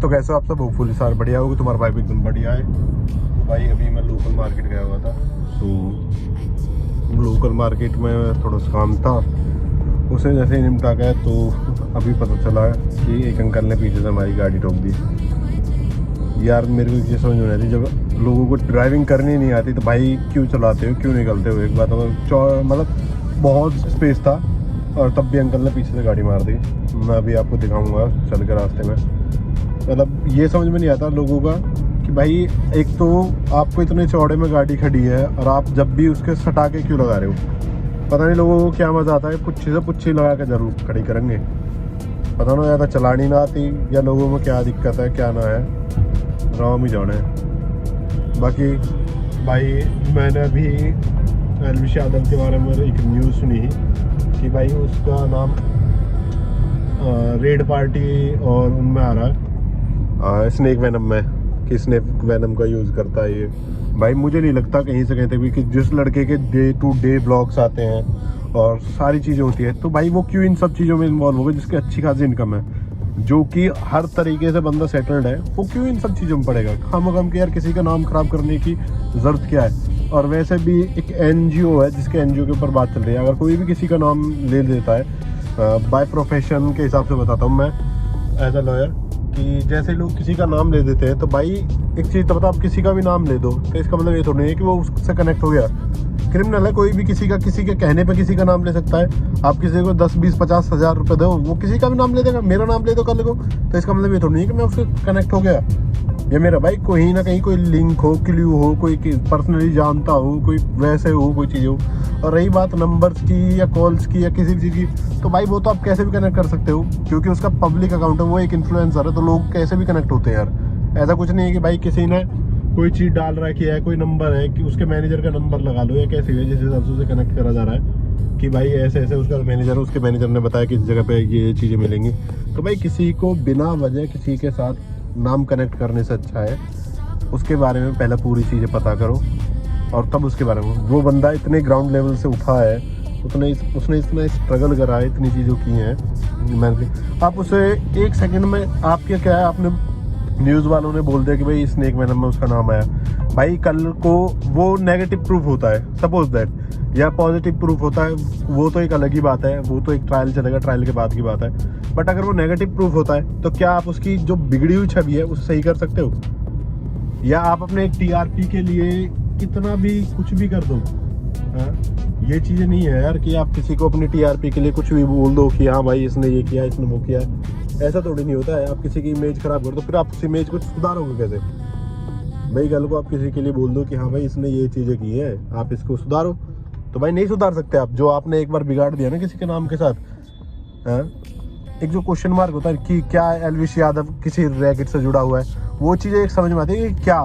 तो कैसे हो आप सब? होपफुली सार बढ़िया होगा। तुम्हारा भाई भी एकदम बढ़िया है। तो भाई अभी मैं लोकल मार्केट गया हुआ था, तो लोकल मार्केट में थोड़ा सा काम था, उसे जैसे ही निपटा गया तो अभी पता चला कि एक अंकल ने पीछे से हमारी गाड़ी ठोक दी। यार मेरे को ये समझ में नहीं आती, जब लोगों को ड्राइविंग करनी नहीं आती तो भाई क्यों चलाते हो, क्यों निकलते हो? एक बात मतलब बहुत स्पेस था और तब भी अंकल ने पीछे से गाड़ी मार दी। मैं अभी आपको दिखाऊंगा चल के रास्ते में। मतलब ये समझ में नहीं आता लोगों का कि भाई एक तो आपको इतने चौड़े में गाड़ी खड़ी है और आप जब भी उसके सटा के क्यों लगा रहे हो? पता नहीं लोगों को क्या मज़ा आता है, पुच्छी से पुच्छी लगा के ज़रूर खड़ी करेंगे। पता ना ज़्यादा चलानी ना आती या लोगों में क्या दिक्कत है क्या ना है, राम ही जाने। बाकी भाई मैंने अभी एलविश यादव के बारे में एक न्यूज़ सुनी कि भाई उसका नाम रेड पार्टी और उनमें आ रहा है स्नेक वेनम में, कि स्नेक वेनम का यूज़ करता है ये। भाई मुझे नहीं लगता कहीं से कहीं तक कि जिस लड़के के डे टू डे ब्लॉग्स आते हैं और सारी चीज़ें होती है, तो भाई वो क्यों इन सब चीज़ों में इन्वॉल्व होगा जिसकी अच्छी खासी इनकम है, जो कि हर तरीके से बंदा सेटल्ड है, वो क्यों इन सब चीज़ों में पड़ेगा? खामखम के यार किसी का नाम ख़राब करने की ज़रूरत क्या है? और वैसे भी एक NGO है जिसके NGO के ऊपर बात चल रही है, अगर कोई भी किसी का नाम ले लेता है, बाय प्रोफेशन के हिसाब से बताता हूँ मैं एज अ लॉयर, कि जैसे लोग किसी का नाम ले देते हैं, तो भाई एक चीज़ तो पता, आप किसी का भी नाम ले दो तो इसका मतलब ये थोड़ी है कि वो उससे कनेक्ट हो गया। क्रिमिनल है कोई भी, किसी के कहने पे किसी का नाम ले सकता है। आप किसी को 10, 20, 50 हज़ार रुपये दो, वो किसी का भी नाम ले देगा। मेरा नाम ले दो कल को, तो इसका मतलब ये थोड़ी नहीं है कि मैं उससे कनेक्ट हो गया। ये मेरा भाई कहीं ना कहीं कोई लिंक हो, क्ल्यू हो, कोई पर्सनली जानता हो, कोई वैसे हो, कोई चीज़ हो। और रही बात नंबर्स की या कॉल्स की या किसी भी चीज़ की, तो भाई वो तो आप कैसे भी कनेक्ट कर सकते हो, क्योंकि उसका पब्लिक अकाउंट है, वो एक इन्फ्लुएंसर है, तो लोग कैसे भी कनेक्ट होते हैं यार। ऐसा कुछ नहीं है कि भाई किसी ने कोई चीज़ डाल रखी है, कोई नंबर है कि उसके मैनेजर का नंबर लगा लो या कैसे है, जिस हिसाब से उसे कनेक्ट करा जा रहा है कि भाई ऐसे ऐसे उसका मैनेजर है, उसके मैनेजर ने बताया कि इस जगह पे ये चीज़ें मिलेंगी। तो भाई किसी को बिना वजह किसी के साथ नाम कनेक्ट करने से अच्छा है उसके बारे में पहले पूरी चीज़ें पता करो और तब उसके बारे में। वो बंदा इतने ग्राउंड लेवल से उठा है, उसने इतना स्ट्रगल करा है, इतनी चीज़ों की हैं। आप उसे एक सेकंड में, आपके क्या है, आपने न्यूज़ वालों ने बोल दिया कि भाई स्नेक वेनम में उसका नाम आया, भाई कल को वो नेगेटिव प्रूफ होता है सपोज दैट, या पॉजिटिव प्रूफ होता है, वो तो एक अलग ही बात है, वो तो एक ट्रायल चलेगा, ट्रायल के बाद की बात है। बट अगर वो नेगेटिव प्रूफ होता है तो क्या आप उसकी जो बिगड़ी हुई छवि है उसे सही कर सकते हो? या आप अपने एक TRP के लिए कितना भी कुछ भी कर दो? ये चीज़ें नहीं है यार कि आप किसी को अपनी TRP के लिए कुछ भी बोल दो कि हाँ भाई इसने ये किया, इसने वो किया। ऐसा थोड़ी नहीं होता है। आप किसी की इमेज खराब कर दो, फिर आप उस इमेज को सुधारोगे कैसे? भाई कल को आप किसी के लिए बोल दो कि हाँ भाई इसने ये चीज़ें की हैं, आप इसको सुधारो, तो भाई नहीं सुधार सकते आप। जो आपने एक बार बिगाड़ दिया ना किसी के नाम के साथ, एक जो क्वेश्चन मार्क होता है कि क्या एलविश यादव किसी रैकेट से जुड़ा हुआ है, वो चीज़ें एक समझ में आती है कि क्या।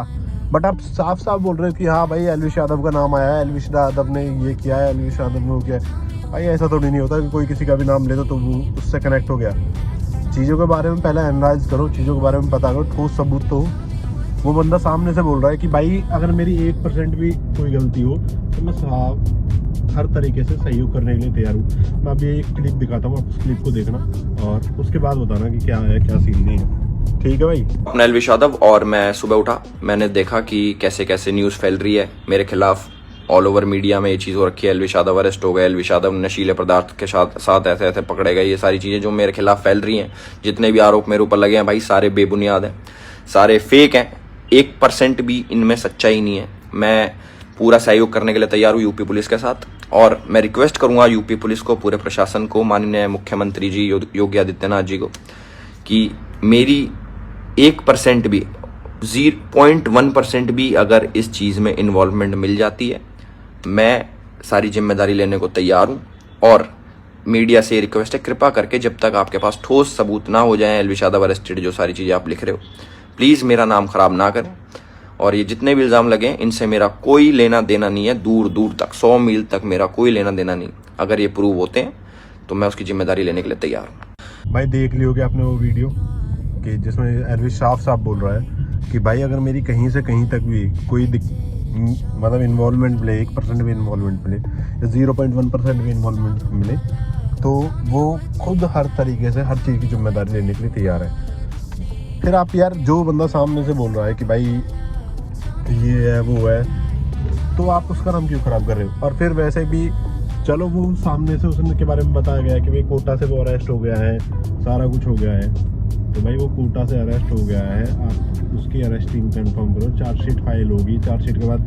बट आप साफ साफ बोल रहे हो कि हाँ भाई एलविश यादव का नाम आया है, एलविश यादव ने ये किया है, एलविश यादव ने वो किया है। भाई ऐसा थोड़ी नहीं होता कि कोई किसी का भी नाम ले दो तो वो उससे कनेक्ट हो गया। चीज़ों के बारे में पहले एनालाइज करो, चीज़ों के बारे में पता करो, ठोस सबूत तो हो। वो बंदा सामने से बोल रहा है कि भाई अगर मेरी 1% भी कोई गलती हो तो मैं साहब हर तरीके से सहयोग करने के लिए तैयार हूँ। मैं अभी एक क्लिप दिखाता हूँ, आप उस क्लिप को देखना और उसके बाद बताना कि क्या है क्या सीन नहीं है। ठीक है भाई। अपना एलविश यादव, और मैं सुबह उठा, मैंने देखा कि कैसे कैसे न्यूज़ फैल रही है मेरे खिलाफ। ऑल ओवर मीडिया में ये चीज़ हो रखी है, एलविश यादव अरेस्ट हो गए, एलविश यादव नशीले पदार्थ के साथ ऐसे ऐसे पकड़े गए। ये सारी चीज़ें जो मेरे खिलाफ फैल रही हैं, जितने भी आरोप मेरे ऊपर लगे हैं भाई, सारे बेबुनियाद हैं, सारे फेक हैं। 1% भी इनमें सच्चाई नहीं है। मैं पूरा सहयोग करने के लिए तैयार हूँ यूपी पुलिस के साथ, और मैं रिक्वेस्ट करूँगा यूपी पुलिस को, पूरे प्रशासन को, माननीय मुख्यमंत्री जी योगी आदित्यनाथ जी को, कि मेरी 1% भी, 0.1% भी अगर इस चीज़ में इन्वॉल्वमेंट मिल जाती है, मैं सारी जिम्मेदारी लेने को तैयार हूँ। और मीडिया से रिक्वेस्ट है, कृपा करके जब तक आपके पास ठोस सबूत ना हो जाए एलविश यादव अरेस्टेड, जो सारी चीज़ें आप लिख रहे हो, प्लीज़ मेरा नाम ख़राब ना करें। और ये जितने भी इल्ज़ाम लगे इनसे मेरा कोई लेना देना नहीं है, दूर दूर तक, 100 मील तक मेरा कोई लेना देना नहीं। अगर ये प्रूव होते हैं तो मैं उसकी जिम्मेदारी लेने के लिए तैयार हूँ। भाई देख लियोगे आपने वो वीडियो कि जिसमें एलविश साफ बोल रहा है कि भाई अगर मेरी कहीं से कहीं तक भी कोई मतलब इन्वॉल्वमेंट मिले, 1% भी इन्वॉल्वमेंट मिले या 0.1% भी इन्वॉल्वमेंट मिले, तो वो खुद हर तरीके से हर चीज़ की जिम्मेदारी लेने के लिए तैयार है। फिर आप यार जो बंदा सामने से बोल रहा है कि भाई ये है वो है, तो आप उसका नाम क्यों खराब कर रहे हो। और फिर वैसे भी चलो वो सामने से उसके बारे में बताया गया कि भाई कोटा से वो अरेस्ट हो गया है, सारा कुछ हो गया है, तो भाई वो कोटा से अरेस्ट हो गया है, आप उसकी अरेस्टिंग कंफर्म करो, चार्जशीट फाइल होगी, चार्जशीट के बाद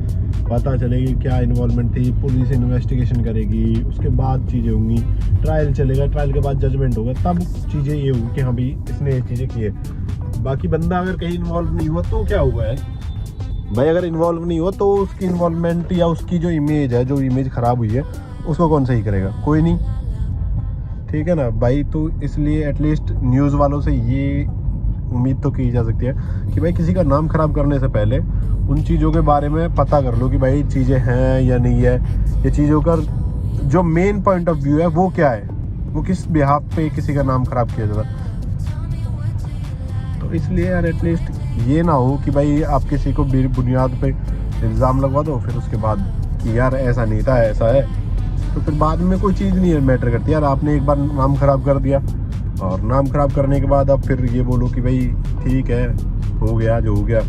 पता चलेगी क्या इन्वॉल्वमेंट थी, पुलिस इन्वेस्टिगेशन करेगी, उसके बाद चीज़ें होंगी, ट्रायल चलेगा, ट्रायल के बाद जजमेंट होगा, तब चीज़ें ये होगी कि हाँ भाई इसने ये चीज़ें की है। बाकी बंदा अगर कहीं इन्वॉल्व नहीं हुआ तो क्या हुआ है भाई, अगर इन्वॉल्व नहीं हुआ तो उसकी इन्वॉल्वमेंट या उसकी जो इमेज है, जो इमेज ख़राब हुई है, उसको कौन सही करेगा, कोई नहीं, ठीक है ना भाई। तो इसलिए एटलीस्ट न्यूज़ वालों से ये उम्मीद तो की जा सकती है कि भाई किसी का नाम ख़राब करने से पहले उन चीज़ों के बारे में पता कर लो कि भाई चीज़ें हैं या नहीं है, ये चीज़ों का जो मेन पॉइंट ऑफ व्यू है वो क्या है, वो किस बिहाफ पे किसी का नाम ख़राब किया जाता। तो इसलिए यार एटलीस्ट ये ना हो कि भाई आप किसी को बुनियाद पे इल्ज़ाम लगवा दो, फिर उसके बाद कि यार ऐसा नहीं था ऐसा है, तो फिर बाद में कोई चीज़ नहीं मैटर करती यार। आपने एक बार नाम ख़राब कर दिया, और नाम ख़राब करने के बाद अब फिर ये बोलो कि भाई ठीक है हो गया जो हो गया,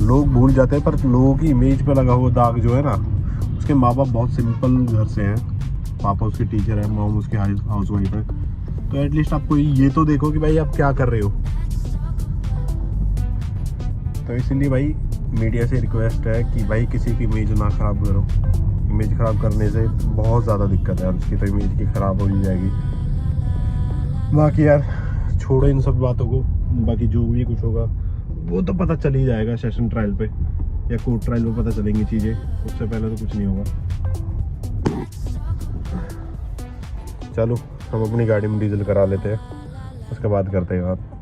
लोग भूल जाते हैं। पर लोगों की इमेज पे लगा हुआ दाग जो है ना, उसके माँ बाप बहुत सिंपल घर से हैं, पापा उसके टीचर हैं, मॉम उसके हाउस वाइफ है, तो एटलीस्ट आपको ये तो देखो कि भाई आप क्या कर रहे हो। तो इसलिए भाई मीडिया से रिक्वेस्ट है कि भाई किसी की इमेज ना ख़राब करो, इमेज ख़राब करने से बहुत ज़्यादा दिक्कत है, उसकी तो इमेज की ख़राब हो ही जाएगी। बाकी यार छोड़ो इन सब बातों को, बाकी जो भी कुछ होगा वो तो पता चल ही जाएगा सेशन ट्रायल पे या कोर्ट ट्रायल पे पता चलेंगी चीज़ें, उससे पहले तो कुछ नहीं होगा। चलो हम अपनी गाड़ी में डीजल करा लेते हैं, उसके बाद करते हैं बात।